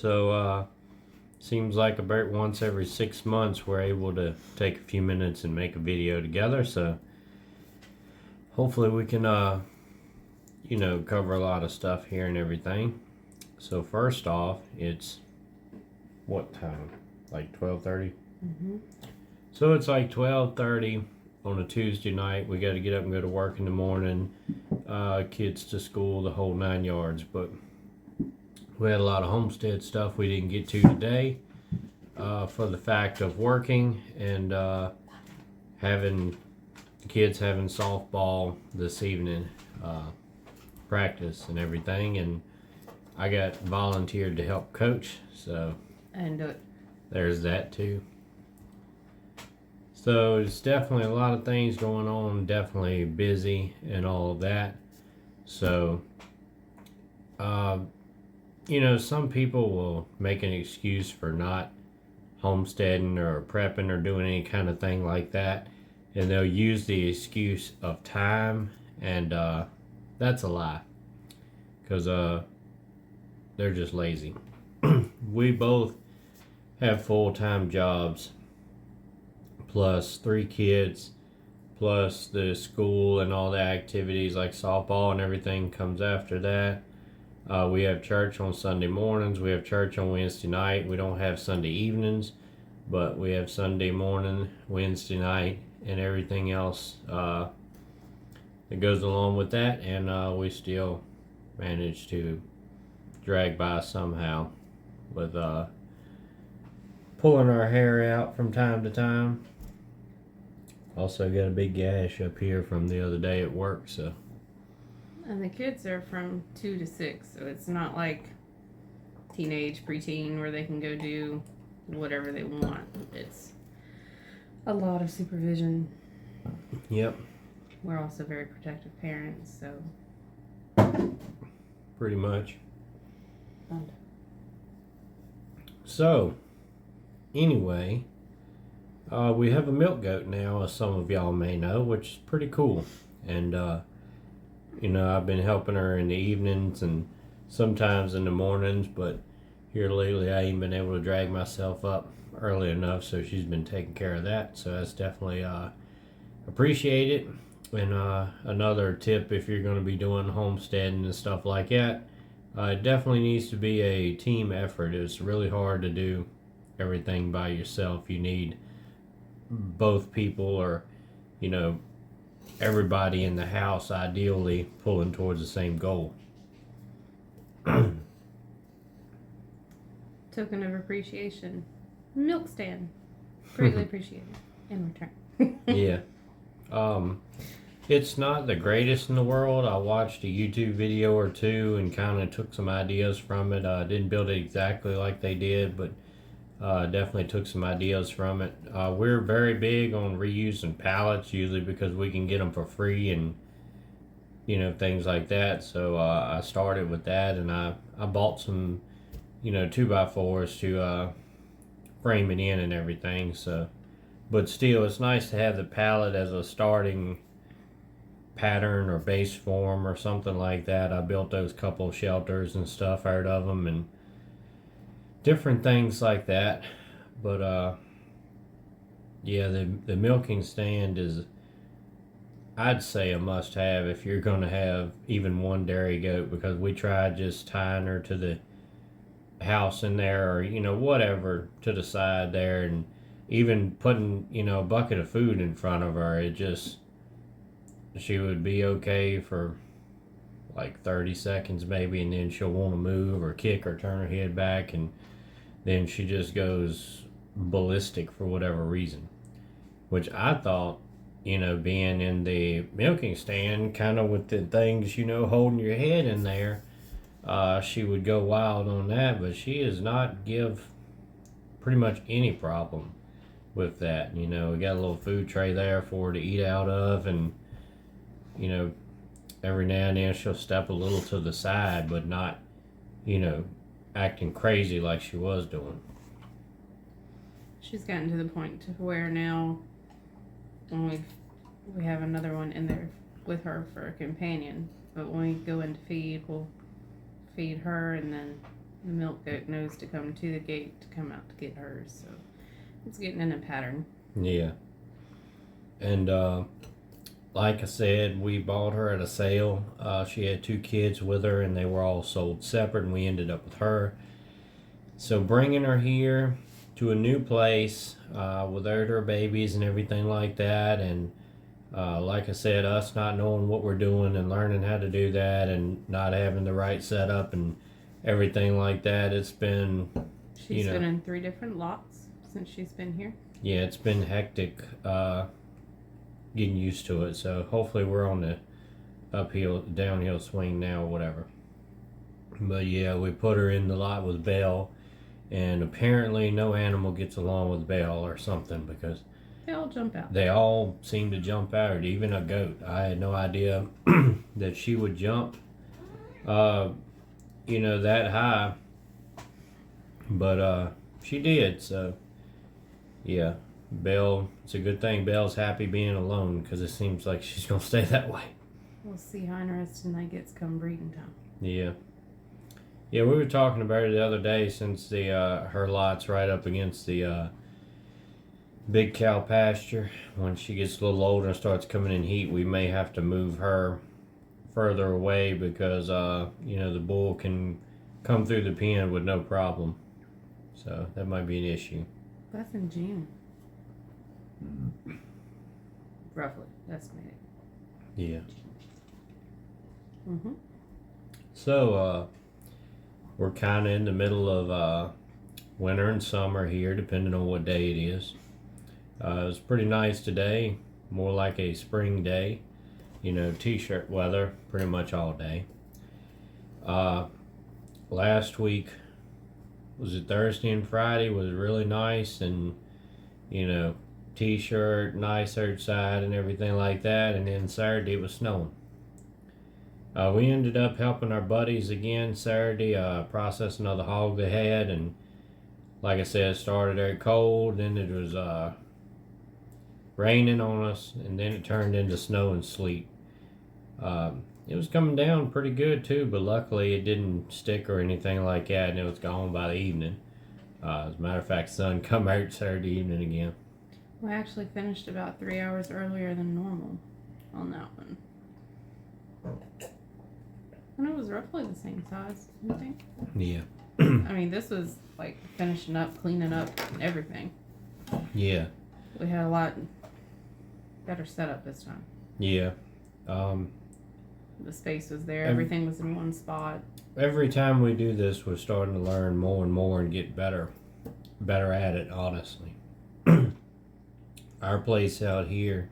So seems like about once every 6 months we're able to take a few minutes and make a video together. So hopefully we can cover a lot of stuff here and everything. So first off, it's what time? Like 12:30. So it's like 12:30 on a Tuesday night. We got to get up and go to work in the morning. Kids to school, the whole 9 yards. But we had a lot of Homestead stuff we didn't get to today for the fact of working and having kids having softball this evening, practice and everything. And I got volunteered to help coach. So And there's that too. So it's definitely a lot of things going on, definitely busy and all of that. So, some people will make an excuse for not homesteading or prepping or doing any kind of thing like that. And they'll use the excuse of time, and that's a lie. Because they're just lazy. We both have full-time jobs, plus 3 kids, plus the school and all the activities like softball and everything comes after that. We have church on Sunday mornings. We have church on Wednesday night. We don't have Sunday evenings, but we have Sunday morning, Wednesday night, and everything else that goes along with that. And we still manage to drag by somehow with pulling our hair out from time to time. Also got a big gash up here from the other day at work. So. the kids are from 2 to 6, so it's not like teenage, preteen, where they can go do whatever they want. It's a lot of supervision. Yep. We're also very protective parents, so. Pretty much. So, anyway, we have a milk goat now, as some of y'all may know, which is pretty cool. And, I've been helping her in the evenings and sometimes in the mornings, but here lately I ain't been able to drag myself up early enough, so she's been taking care of that. So that's definitely appreciate it. And another tip, if you're going to be doing homesteading and stuff like that, it definitely needs to be a team effort. It's really hard to do everything by yourself. You need both people or, everybody in the house ideally pulling towards the same goal. Token of appreciation. Milk stand. Greatly appreciated in return. Yeah. It's not the greatest in the world. I watched a YouTube video or two and kind of took some ideas from it. I didn't build it exactly like they did, but definitely took some ideas from it. We're very big on reusing pallets, usually because we can get them for free and things like that. So I started with that, and I bought some 2x4s to frame it in and everything. So, but still, it's nice to have the pallet as a starting pattern or base form or something like that. I built those couple of shelters and stuff out of them and different things like that. But yeah, the milking stand is, I'd say, a must have if you're going to have even one dairy goat, because we tried just tying her to the house in there or whatever to the side there, and even putting a bucket of food in front of her. It just, she would be okay for like 30 seconds maybe, and then she'll want to move or kick or turn her head back, and then she just goes ballistic for whatever reason. Which I thought, being in the milking stand, kind of with the things, holding your head in there, she would go wild on that, but she does not give pretty much any problem with that. We got a little food tray there for her to eat out of, and every now and then she'll step a little to the side, but not acting crazy like she was doing. She's gotten to the point to where now when we have another one in there with her for a companion, but when we go in to feed, we'll feed her and then The milk goat knows to come to the gate to come out to get hers, so it's getting in a pattern. Yeah. And like I said, we bought her at a sale. She had 2 kids with her, and they were all sold separate, and we ended up with her. So bringing her here to a new place with her babies and everything like that, and like I said, us not knowing what we're doing and learning how to do that, and not having the right setup and everything like that, it's been, She's been in 3 different lots since she's been here. Yeah, it's been hectic getting used to it. So hopefully we're on the downhill swing now, or whatever. But yeah, we put her in the lot with Belle, and apparently no animal gets along with Belle or something, because they all jump out. They all seem to jump out, even a goat. I had no idea that she would jump, that high. But she did, so yeah. Belle, it's a good thing Belle's happy being alone, because it seems like she's going to stay that way. We'll see how interesting that gets come breeding time. Yeah. Yeah, we were talking about it the other day, since her lot's right up against the big cow pasture. When she gets a little older and starts coming in heat, we may have to move her further away, because the bull can come through the pen with no problem. So that might be an issue. That's in June. Roughly estimated. Yeah. Mm-hmm. So we're kind of in the middle of winter and summer here, depending on what day it is. It was pretty nice today, more like a spring day. T-shirt weather pretty much all day. Last week, was it Thursday and Friday, was really nice, and T-shirt, nice outside and everything like that. And then Saturday it was snowing. We ended up helping our buddies again Saturday, processing another hog they had, and like I said, it started out cold, then it was raining on us, and then it turned into snow and sleet. It was coming down pretty good too, but luckily it didn't stick or anything like that, and it was gone by the evening. As a matter of fact, sun come out Saturday evening again. We actually finished about 3 hours earlier than normal on that one. And it was roughly the same size, I think. Yeah. I mean, this was like finishing up, cleaning up, and everything. Yeah. We had a lot better setup this time. Yeah. The space was there. Everything was in one spot. Every time we do this, we're starting to learn more and more and get better at it, honestly. Our place out here,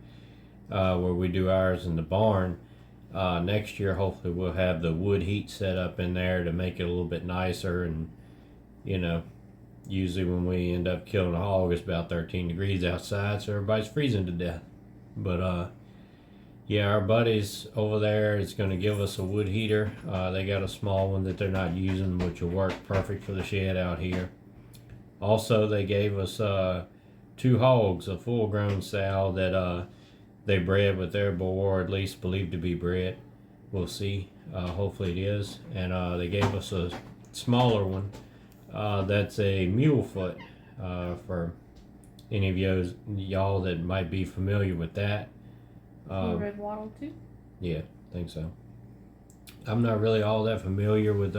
where we do ours in the barn, next year hopefully we'll have the wood heat set up in there to make it a little bit nicer. And usually when we end up killing a hog, it's about 13 degrees outside, so everybody's freezing to death. But yeah, our buddies over there is going to give us a wood heater. They got a small one that they're not using, which will work perfect for the shed out here. Also, they gave us 2 hogs, a full-grown sow that they bred with their boar, or at least believed to be bred. We'll see. Hopefully it is. And they gave us a smaller one. That's a mule foot, for any of y'all that might be familiar with that. Red wattle too? Yeah, I think so. I'm not really all that familiar with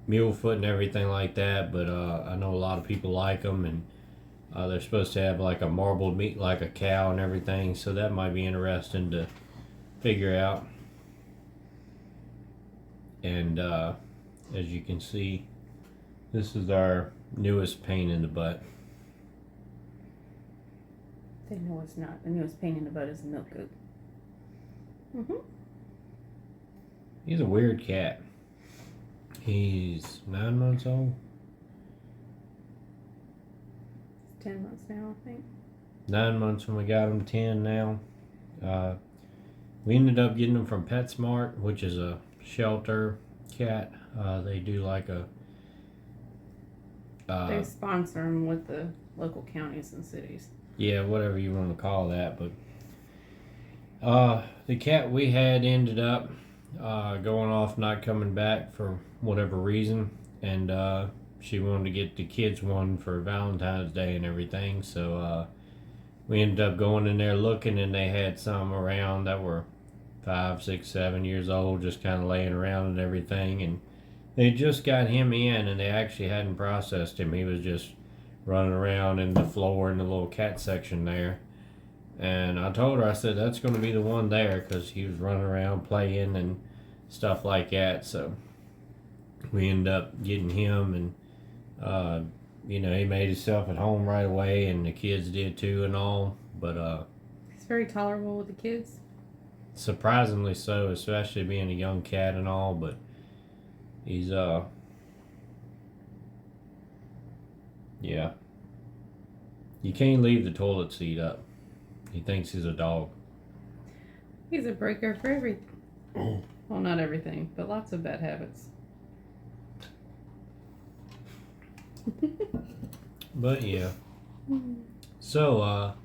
mule foot and everything like that, but I know a lot of people like them, and they're supposed to have like a marbled meat like a cow and everything, so that might be interesting to figure out. And as you can see, this is our newest pain in the butt. They know it's not. The newest pain in the butt is the milk goat. Mm-hmm. He's a weird cat. He's 9 months old. 10 months now, I think. 9 months when we got him, 10 now. We ended up getting him from PetSmart, which is a shelter cat. They do like a... they sponsor them with the local counties and cities. Yeah, whatever you want to call that. But the cat we had ended up going off, not coming back for whatever reason, and she wanted to get the kids one for Valentine's Day and everything. So we ended up going in there looking, and they had some around that were 5, 6, 7 years old, just kind of laying around and everything. And they just got him in, and they actually hadn't processed him. He was just running around in the floor in the little cat section there. And I told her, I said, that's going to be the one there, because he was running around playing and stuff like that. So we ended up getting him, and he made himself at home right away, and the kids did too and all. But He's very tolerable with the kids. surprisingly so, especially being a young cat and all. But he's yeah, you can't leave the toilet seat up. He thinks he's a dog. He's a breaker for everything. Well, not everything, but lots of bad habits. But yeah. So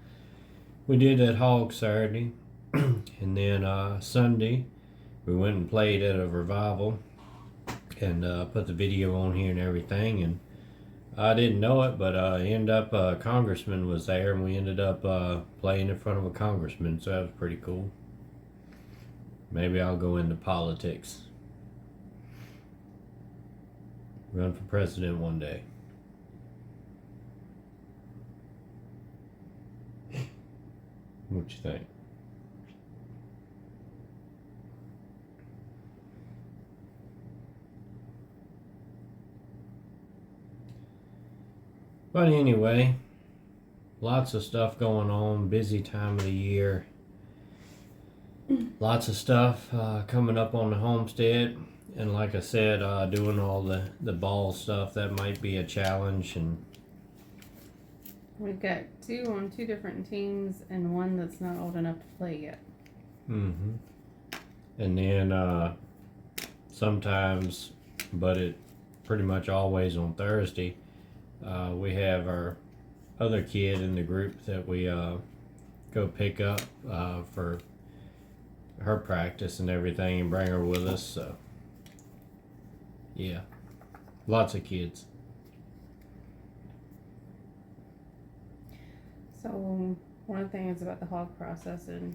we did that hog Saturday, and then Sunday we went and played at a revival, and put the video on here and everything. And I didn't know it, but ended up a congressman was there, and we ended up playing in front of a congressman. So that was pretty cool. Maybe I'll go into politics. Run for president one day. What you think? But anyway, lots of stuff going on. Busy time of the year. Lots of stuff coming up on the homestead. And like I said, doing all the ball stuff, that might be a challenge. And We've got 2 on 2 different teams and one that's not old enough to play yet. and then sometimes, but it pretty much always on Thursday, we have our other kid in the group that we go pick up for her practice and everything, and bring her with us. So yeah, lots of kids. So, one of the things about the hog processing,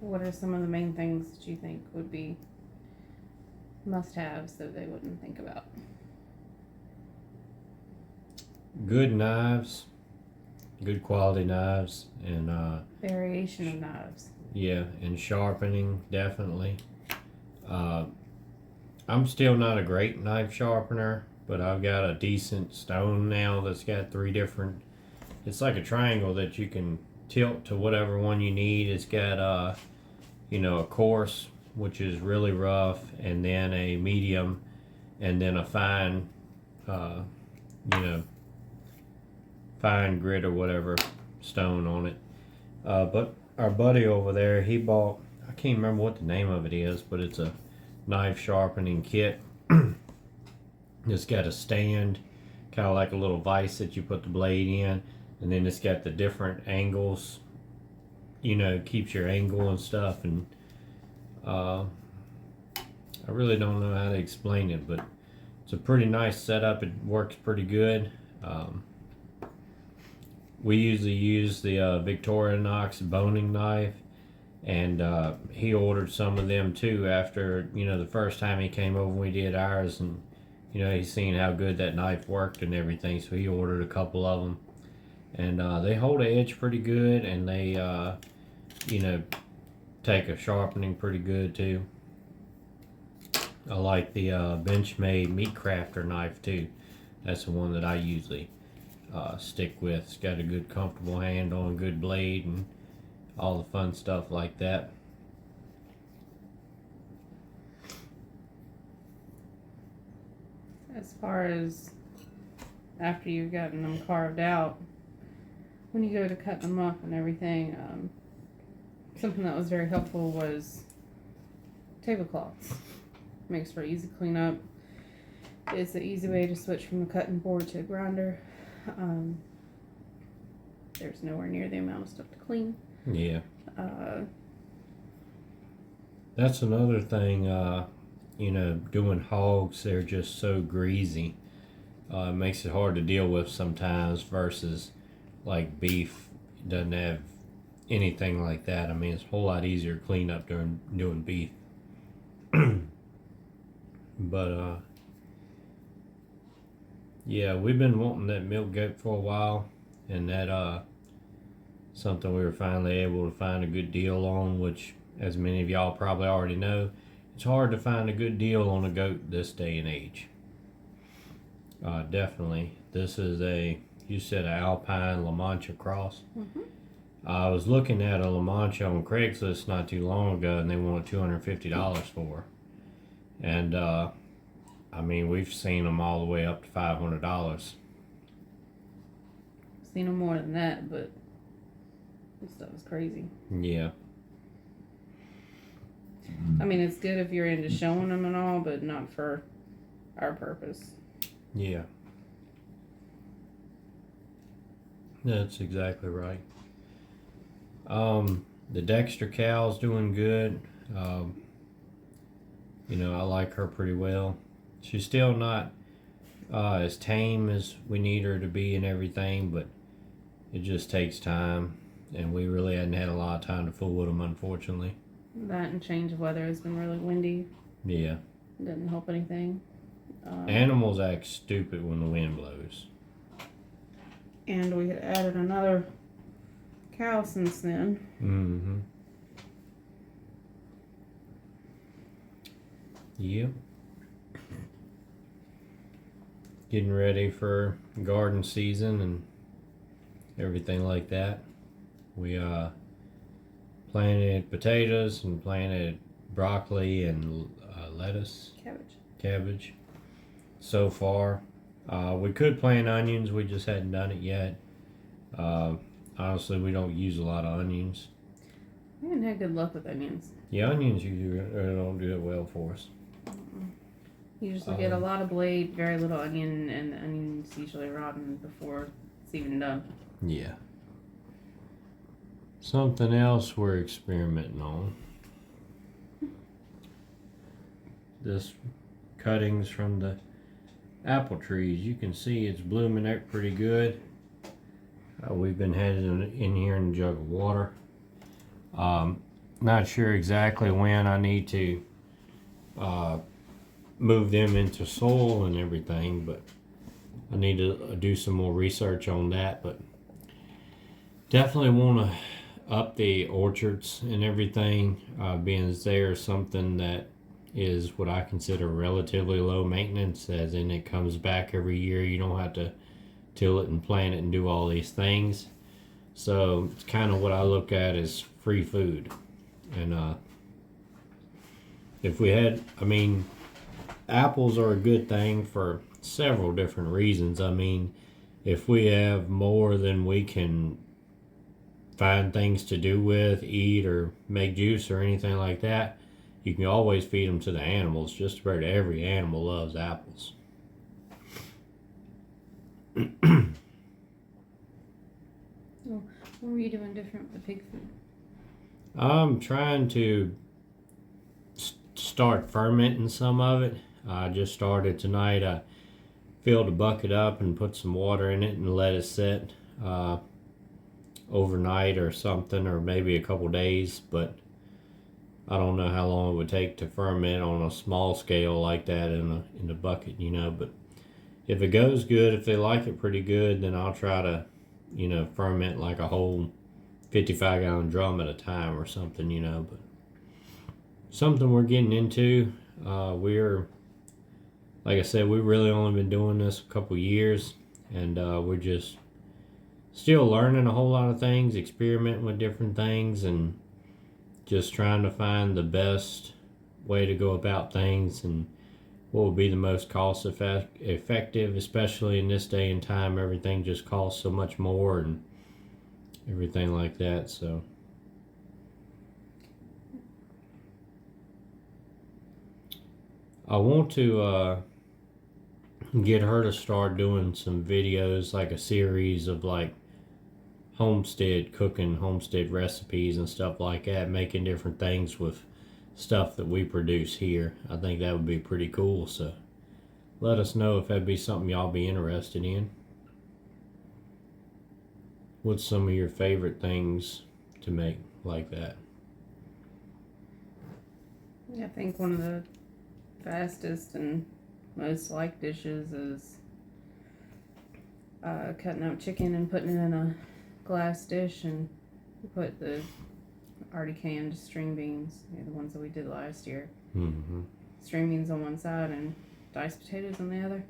what are some of the main things that you think would be must-haves that they wouldn't think about? Good knives, good quality knives, and Variation of knives. yeah, and sharpening, definitely. I'm still not a great knife sharpener, but I've got a decent stone now that's got 3 different. It's like a triangle that you can tilt to whatever one you need. It's got a coarse, which is really rough, and then a medium, and then a fine, fine grit or whatever stone on it. But our buddy over there, he bought, I can't remember what the name of it is, but it's a knife sharpening kit. It's got a stand, kind of like a little vise that you put the blade in, and then it's got the different angles, keeps your angle and stuff. And I really don't know how to explain it, but it's a pretty nice setup. It works pretty good. We usually use the Victoria Knox boning knife, and he ordered some of them too after the first time he came over. We did ours, and he's seen how good that knife worked and everything, so he ordered a couple of them. And they hold the edge pretty good, and they take a sharpening pretty good too. I like the Benchmade Meat Crafter knife too. That's the one that I usually stick with. It's got a good comfortable handle and good blade and all the fun stuff like that. As far as after you've gotten them carved out, when you go to cut them up and everything, something that was very helpful was tablecloths. Makes for easy cleanup. It's an easy way to switch from a cutting board to a grinder. There's nowhere near the amount of stuff to clean. Yeah. That's another thing. doing hogs, they're just so greasy. It makes it hard to deal with sometimes versus like beef. It doesn't have anything like that. I mean, it's a whole lot easier to clean up during doing beef. But yeah, we've been wanting that milk goat for a while, and that something we were finally able to find a good deal on, which, as many of y'all probably already know, it's hard to find a good deal on a goat this day and age. Definitely. This is you said, an Alpine La Mancha cross. Mm-hmm. I was looking at a La Mancha on Craigslist not too long ago, and they wanted $250 for her. And, I mean, we've seen them all the way up to $500. Seen them more than that, but this stuff is crazy. Yeah. I mean, it's good if you're into showing them and all, but not for our purpose. Yeah. That's exactly right. The Dexter cow's doing good. I like her pretty well. She's still not as tame as we need her to be and everything, but it just takes time, and we really hadn't had a lot of time to fool with them, unfortunately. That and change of weather has been really windy. Yeah. Doesn't help anything. Animals act stupid when the wind blows. And we had added another cow since then. Mm-hmm. Yep. Getting ready for garden season and everything like that. We planted potatoes and planted broccoli and lettuce. Cabbage. So far. We could plant onions, we just hadn't done it yet. Honestly, we don't use a lot of onions. We haven't had good luck with onions. Yeah, onions usually don't do it well for us. You usually get a lot of blade, very little onion, and the onion's usually rotten before it's even done. Yeah. Something else we're experimenting on. This cuttings from the apple trees. You can see it's blooming out pretty good. We've been having it in here in a jug of water. Not sure exactly when I need to move them into soil and everything, but I need to do some more research on that. But definitely want to up the orchards and everything, being there something that is what I consider relatively low maintenance, as in it comes back every year. You don't have to till it and plant it and do all these things. So it's kind of what I look at as free food. And if we had, I mean, apples are a good thing for several different reasons. I mean, if we have more than we can find things to do with, eat, or make juice or anything like that, you can always feed them to the animals. Just about every animal loves apples. What were you doing different with the pig food? I'm trying to start fermenting some of it. I just started tonight. I filled a bucket up and put some water in it and let it sit overnight or something, or maybe a couple days, but I don't know how long it would take to ferment on a small scale like that in the bucket, but if it goes good, if they like it pretty good, then I'll try to, ferment like a whole 55-gallon drum at a time or something, but something we're getting into. We're, like I said, we've really only been doing this a couple years, and we're just still learning a whole lot of things, experimenting with different things, and just trying to find the best way to go about things and what would be the most cost effective, especially in this day and time. Everything just costs so much more and everything like that. So I want to get her to start doing some videos, like a series of like homestead cooking, homestead recipes and stuff like that, making different things with stuff that we produce here. I think that would be pretty cool. So let us know if that'd be something y'all be interested in. What's some of your favorite things to make like that? I think one of the fastest and most liked dishes is cutting up chicken and putting it in a glass dish, and put the already canned string beans, the ones that we did last year. Mm-hmm. String beans on one side and diced potatoes on the other.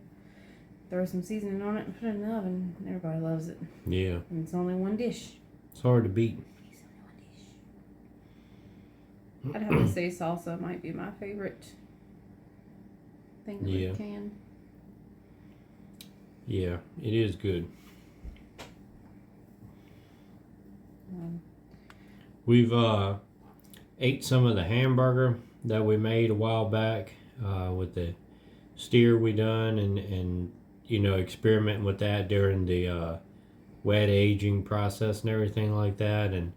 Throw some seasoning on it and put it in the oven. And everybody loves it. Yeah. And it's only one dish. It's hard to beat. I'd have to say salsa might be my favorite thing that we can. Yeah, it is good. We've ate some of the hamburger that we made a while back with the steer we done, and experimenting with that during the wet aging process and everything like that. And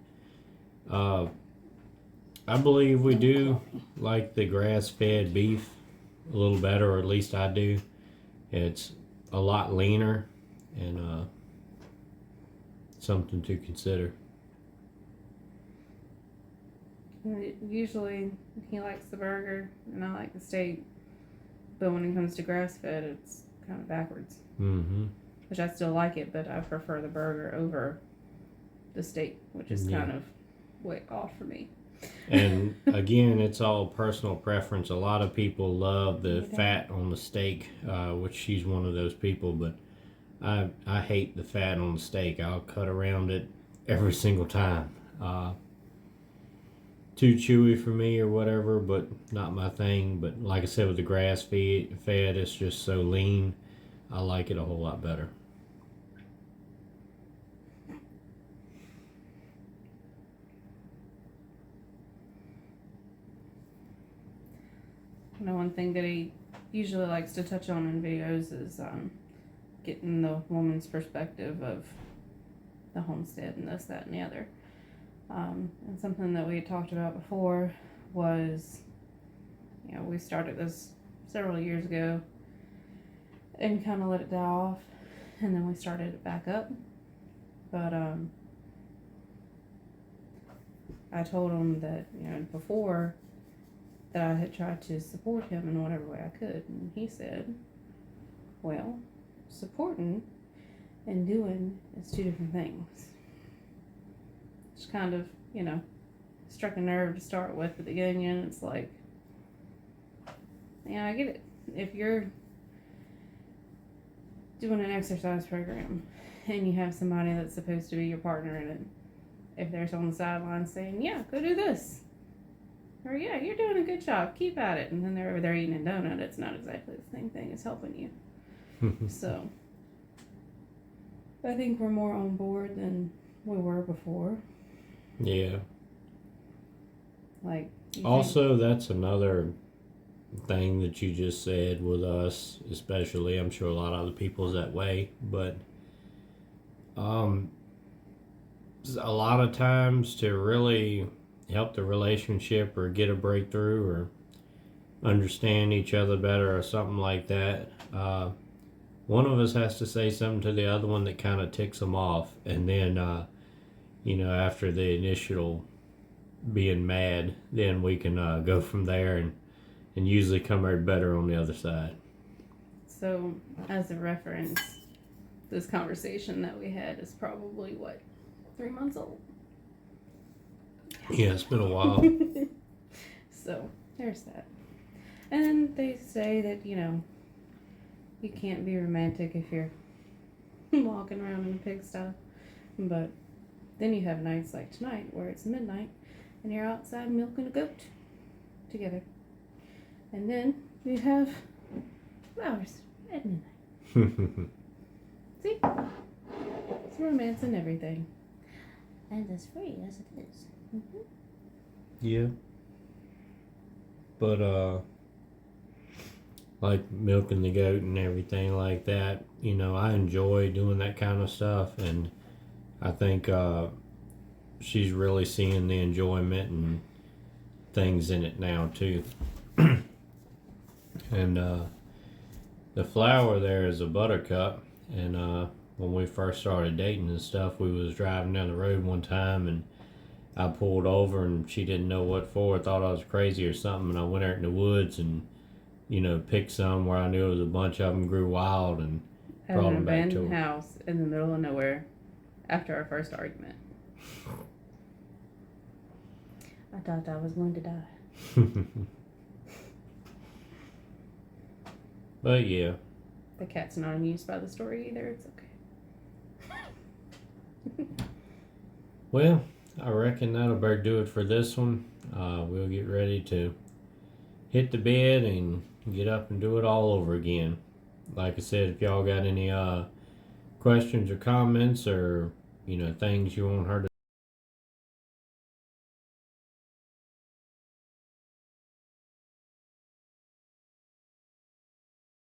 I believe we do like the grass-fed beef a little better, or at least I do. It's a lot leaner, and something to consider. Usually he likes the burger and I like the steak, but when it comes to grass-fed, it's kind of backwards. Mm-hmm. Which I still like it, but I prefer the burger over the steak, which is kind of way off for me. And again, it's all personal preference. A lot of people love the fat on the steak, which she's one of those people, but I hate the fat on the steak. I'll cut around it every single time. Too chewy for me or whatever, but not my thing. But like I said, with the grass fed, it's just so lean. I like it a whole lot better. One thing that he usually likes to touch on in videos is getting the woman's perspective of the homestead and this, that, and the other. And something that we had talked about before was, we started this several years ago and kind of let it die off, and then we started it back up. But I told him that, before, that I had tried to support him in whatever way I could, and he said, well, supporting and doing is two different things. Just kind of, struck a nerve to start with at the beginning. It's like, I get it. If you're doing an exercise program and you have somebody that's supposed to be your partner in it, if they're on the sidelines saying, yeah, go do this, or yeah, you're doing a good job, keep at it, and then they're over there eating a donut, it's not exactly the same thing as helping you. So I think we're more on board than we were before. Yeah. Also, that's another thing that you just said with us, especially. I'm sure a lot of other people's that way, but a lot of times to really help the relationship or get a breakthrough or understand each other better or something like that, one of us has to say something to the other one that kind of ticks them off, and then after the initial being mad, then we can go from there and usually come out better on the other side. So as a reference, this conversation that we had is probably 3 months old. Yeah, it's been a while. So there's that. And they say that, you can't be romantic if you're walking around in a pigsty. But then you have nights like tonight where it's midnight and you're outside milking a goat together. And then you have flowers at midnight. See? It's romance and everything. And as free as it is. Mm-hmm. Yeah. But, like milking the goat and everything like that, I enjoy doing that kind of stuff, and I think she's really seeing the enjoyment and things in it now too. And the flower there is a buttercup. And when we first started dating and stuff, we was driving down the road one time, and I pulled over, and she didn't know what for. Thought I was crazy or something. And I went out in the woods and picked some where I knew it was a bunch of them grew wild, and Had brought an them back to abandoned her. house in the middle of nowhere after our first argument. I thought I was going to die. But yeah. The cat's not amused by the story either. It's okay. Well, I reckon that'll better do it for this one. We'll get ready to hit the bed and get up and do it all over again. Like I said, if y'all got any questions or comments or things you want her to